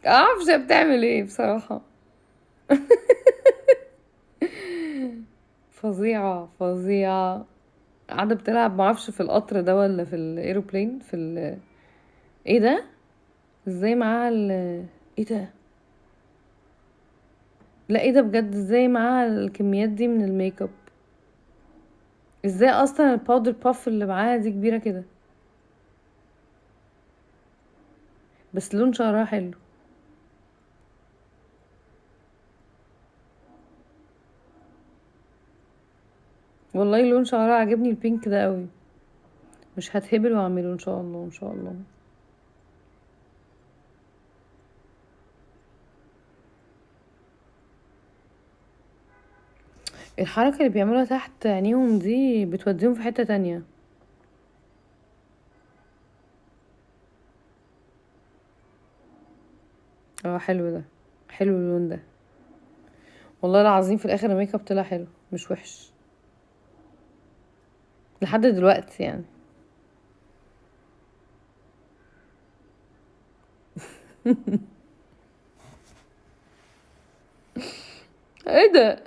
معرفش هي بتعمل ايه بصراحة. فظيعة فظيعة. قاعدة بتلعب معرفش في القطر ده ولا في الايروبلين ايه ده؟ ازاي معاها ايه ده؟ لا ايه ده بجد؟ ازاي معاها الكميات دي من الميك اب؟ ازاي اصلا الباودر باف اللي معاها دي كبيرة كده؟ بس لون شعرها حلو. والله لون شعرها عجبني، البينك ده قوي. مش هتهبل واعمله ان شاء الله ان شاء الله. الحركة اللي بيعملوها تحت عينيهم دي بتوديهم في حتة تانية. اه حلو ده، حلو اللون ده. والله العظيم في الاخر الميك اب طلع حلو مش وحش لحد دلوقتي يعني. ايه ده؟